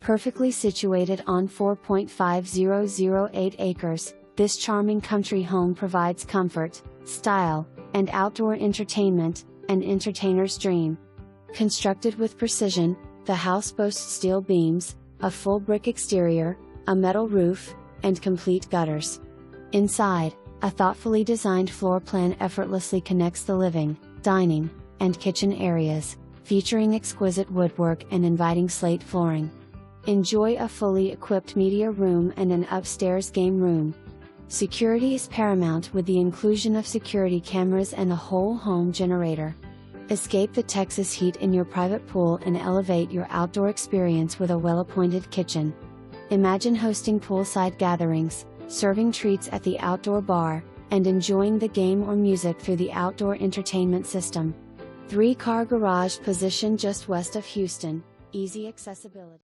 Perfectly situated on 4.5008 acres, this charming country home provides comfort, style, and outdoor entertainment, an entertainer's dream. Constructed with precision, the house boasts steel beams, a full brick exterior, a metal roof, and complete gutters. Inside, a thoughtfully designed floor plan effortlessly connects the living, dining, and kitchen areas, featuring exquisite woodwork and inviting slate flooring. Enjoy a fully equipped media room and an upstairs game room. Security is paramount with the inclusion of security cameras and a whole home generator. Escape the Texas heat in your private pool and elevate your outdoor experience with a well-appointed kitchen. Imagine hosting poolside gatherings, serving treats at the outdoor bar, and enjoying the game or music through the outdoor entertainment system. 3-car garage positioned just west of Houston, easy accessibility.